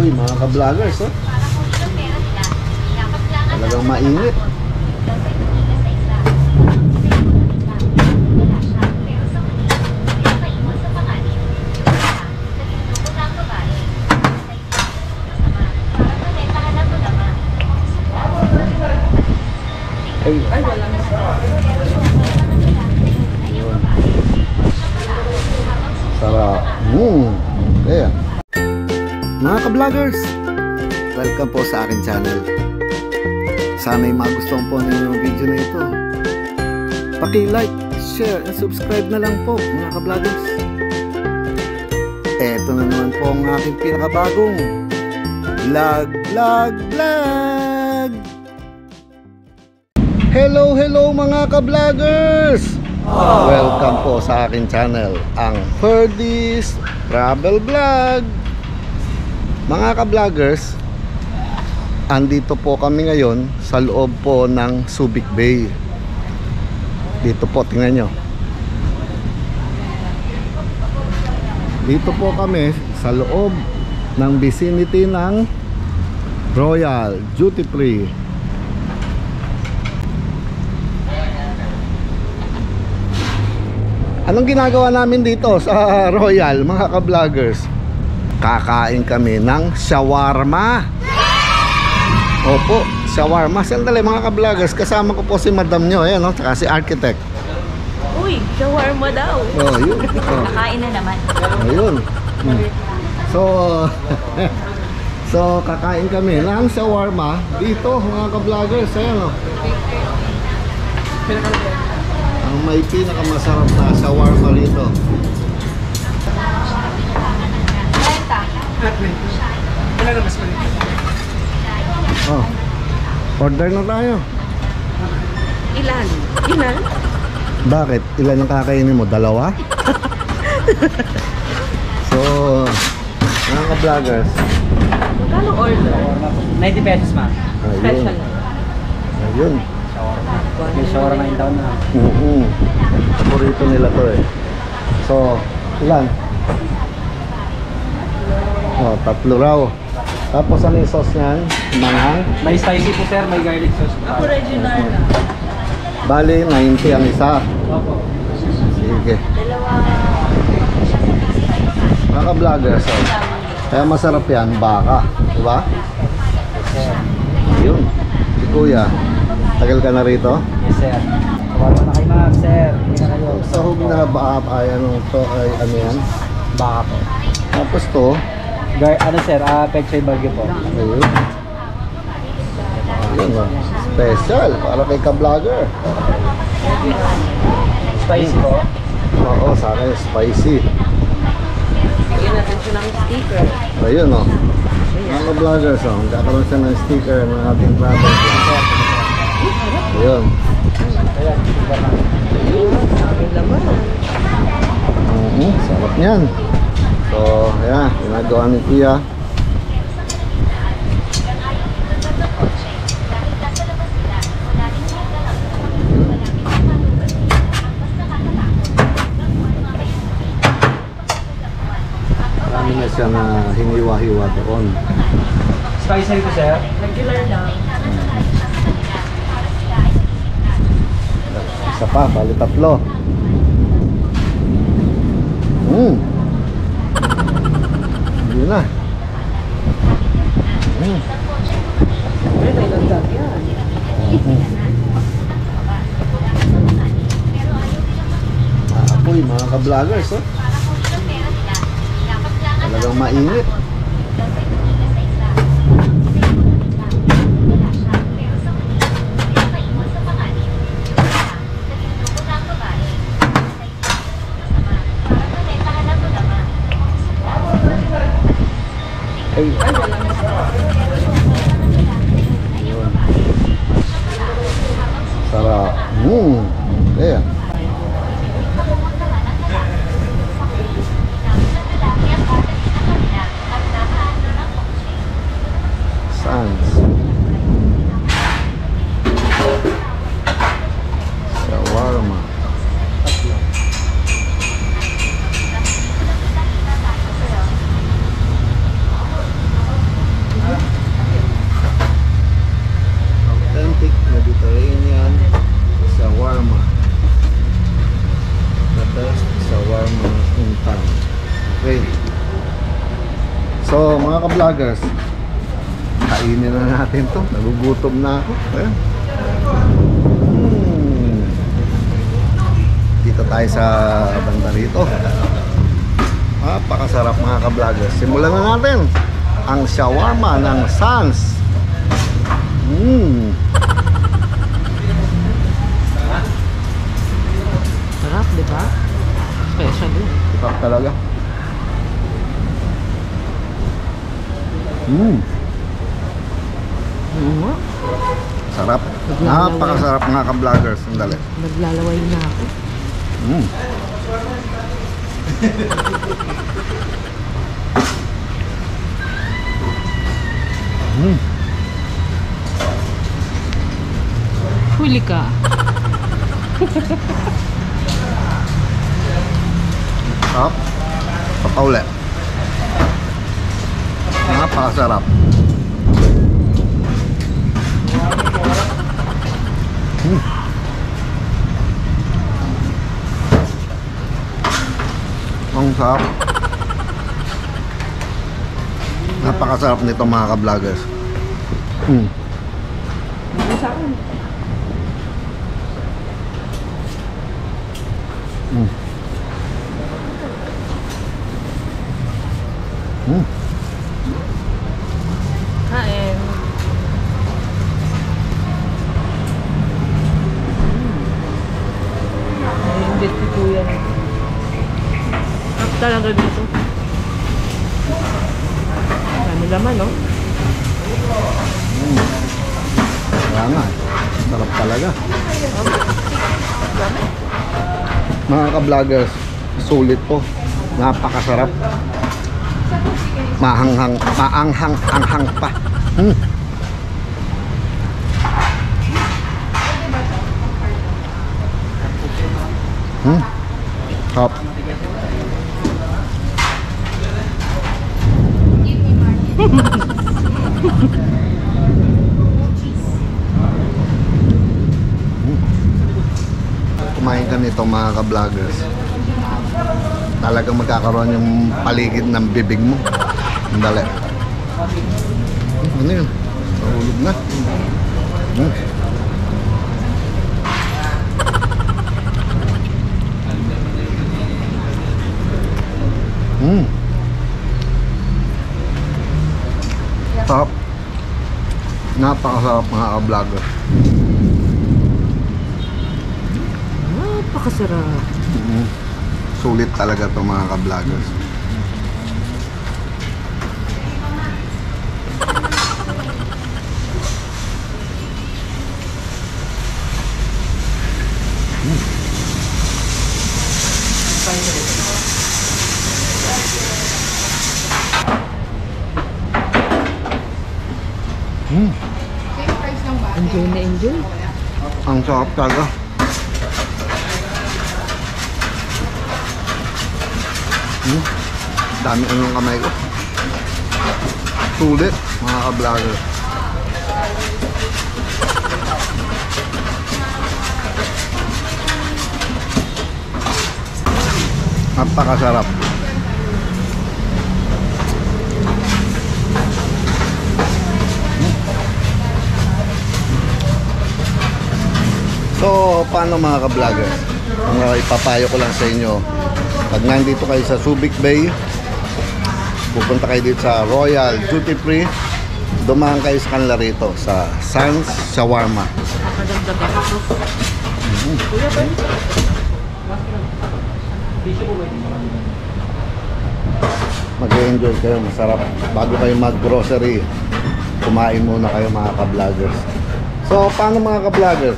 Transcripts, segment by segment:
Apoy mga ka-vloggers, oh. Talagang mainit. Ay, sarap. Okay. Mga ka-vloggers, welcome po sa akin channel. Sana'y magustuhan po ninyo yung video na ito. Paki-like, share, and subscribe na lang po mga ka-vloggers. Eto na naman po ang aking pinakabagong vlog. Hello mga ka-vloggers! Welcome po sa akin channel, ang Ferdy's Travel Vlog. Mga ka-vloggers, andito po kami ngayon sa loob po ng Subic Bay. Dito po, tingnan nyo. Dito po kami sa loob ng vicinity ng Royal Duty Free. Anong ginagawa namin dito sa Royal, mga ka-vloggers? Kakain kami ng shawarma. Opo, shawarma. Sandali mga ka-vloggers, kasama ko po si madam nyo, ayan, no? Tsaka si architect. Uy, shawarma daw. Oh, yun. Nakain na naman. Ayun. So kakain kami ng shawarma dito mga ka-vloggers, ayan, no? Ang may pinakamasarap na shawarma rito. Wala na mas palit. Oh, order na tayo. Ilan? Ilan? Bakit? Ilan ang kakainin mo? Dalawa? So, mga ka-vloggers, Magkano order? 90 pesos ma. Special. Ayun. May shawarma in town na. Paborito nila to eh. So, ilan? Oh, 3 raw. Tapos ano yung sauce niyan? Manghang? May spicy po sir, may garlic sauce. Ako regular na. Bali, 90 ang isa. Opo. Sige. Dalawa. Mga ka-vloggers, oh. Kaya masarap yan, baka. Diba? Yun. Si Kuya, tagal ka na rito? Yes sir. Tawagan na kayo ma'am sir. Hindi na kayo. Sahog na baka ay ano to, ay ano yan? Baka po. Tapos to, Ano sir, pechay bagyo po. ayun. Ayun, oh. Special, para kay ka-vlogger. Spicy po. Oo, sa akin, spicy. Bigyan natin siya ng sticker. Ayun, oh. Mga ka-vloggers, oh. Magkakaroon siya ng sticker ng ating travel vlog. Ayun. Ayan, sticker na. Ang laman. Sarap niyan. So, ayan, ginagawa ni Kuya. Marami na siya na hiniwa-hiwa doon. Spicy ito sir. Regular lang. Isa pa, bali 3. Yun na. Pero nilagdag yan. Apoy mga ka-vloggers, oh. Talagang mainit. Ay, yun. Sarap. Okay. Sans. Shawarma. ka-vloggers, kainin na natin to. Nagugutom na ako. Ayan. Dito tayo sa banda rito. Napakasarap mga ka-vloggers. Simulan na natin ang shawarma ng Sans. Sarap, di ba? Special yun. Sarap talaga. Oo nga. Sarap. Naglalaway. Napakasarap mga ka-vloggers. Sandali. Naglalaway na ako. Huli ka. Sarap. Papauli. Napakasarap. Ang sarap. Napakasarap nito mga ka-vloggers. Ano sa akin? Kain. Naimbit si Kuya. Sarap talaga dito. Ano laman, no? Kaya nga. Sarap talaga. Mga ka-vloggers, sulit to. Napakasarap. Maanghang pa. Sarap. Kumain ka nito mga ka-vloggers, talagang magkakaroon yung paligid ng bibig mo. Dali. Ano yun? Nahulog na. Sarap. Napakasarap mga ka-vloggers. Napakasarap. Sulit talaga to mga ka-vloggers. Enjoy na enjoy. Ang sarap talaga. Dami anong kamay ko. Sulit mga ka-vlogger. Napakasarap. So, paano mga ka-vlogger? Ang ipapayo ko lang sa inyo, pag nandito kayo sa Subic Bay, pupunta kayo dito sa Royal Duty Free, dumaan kayo sa kanila rito sa Sans Shawarma. Nakadagdag ako. Kuya ba? Mag-enjoy kayo, masarap. Bago kayo mag-grocery, kumain muna kayo mga ka-vloggers. So, paano mga ka-vloggers?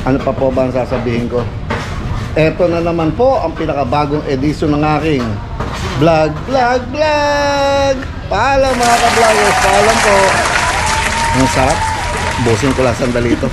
Ano pa po ba ang sasabihin ko? Eto na naman po ang pinakabagong edisyon ng aking vlog. Paalam mga ka-vloggers, paalam po. Ang sarap. Busin ko lang sandali ito.